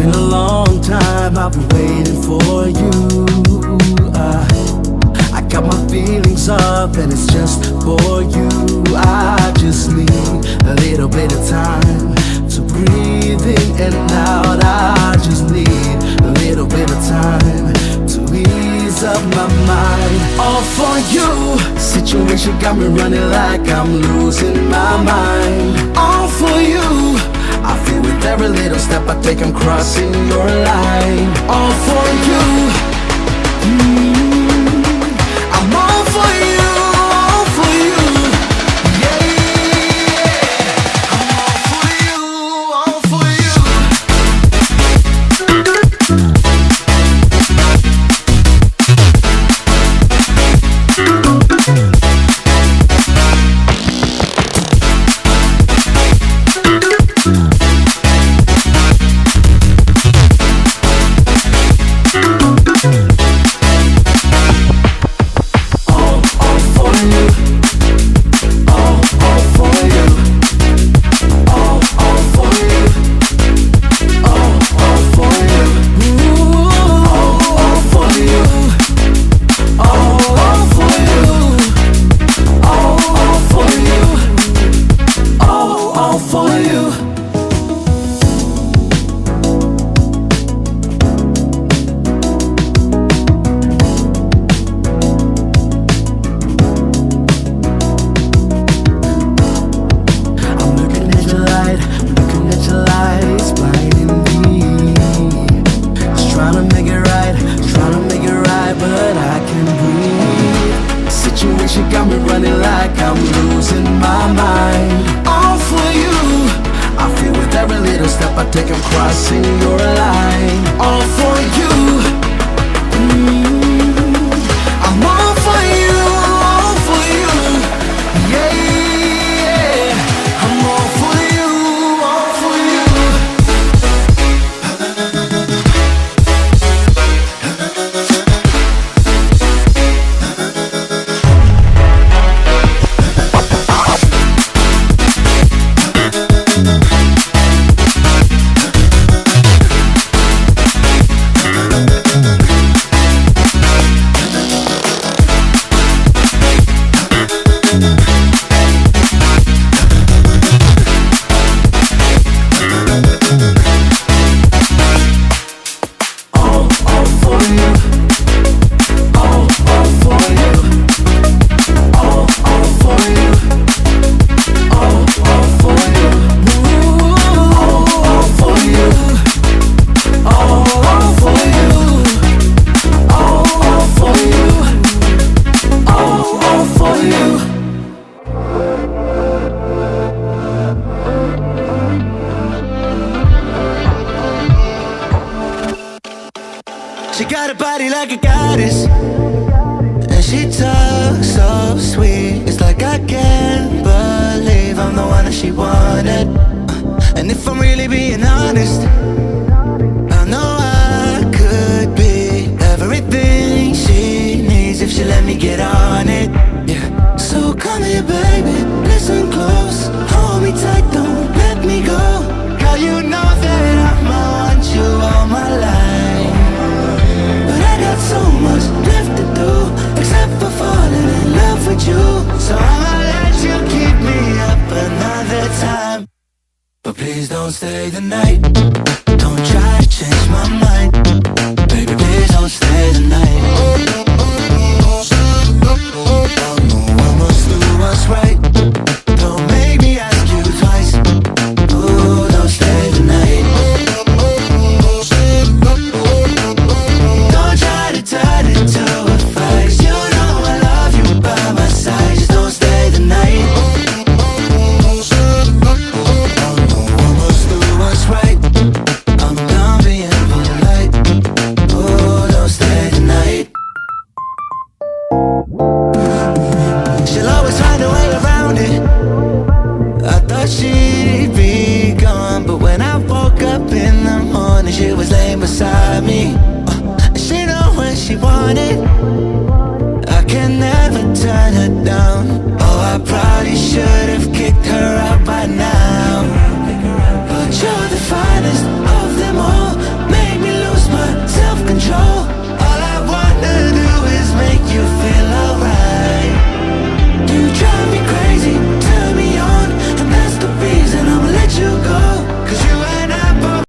been a long time, I've been waiting for you. I got my feelings up and it's just for you. I just need a little bit of time to breathe in and out. I just need a little bit of time to ease up my mind. All for you. Situation got me running like I'm losing my mind. All for you. I feel with every little step I take I'm crossing your line. All for you. I'm all for you, all for you. Yeah, I'm all for you, all for you. She got a body like a goddess, and she talks so sweet. It's like I can't believe I'm the one that she wanted. And if I'm really being honest, I know I could be everything she needs if she let me get on it. Yeah. So come here, baby, listen close, hold me tight, don't let me go. Girl, you know that I'ma want you all my life, but I got so much left to do, except for falling in love with you. So I'ma let you keep me up another time, but please don't stay the night. Don't try to change my mind, baby, please don't stay the night. I must do what's right. Don't make me ask you twice. Ooh, don't stay the night. Don't try to turn it to a fight. You know I love you by my side. Just don't stay the night. I must do what's right. I'm done being polite. Ooh, don't stay the night. She'll always find a way around it. I thought she'd be gone, but when I woke up in the morning, she was laying beside me. And she know when she wanted, I can never turn her down. Oh, I probably should've kicked her out by now, but you're the fire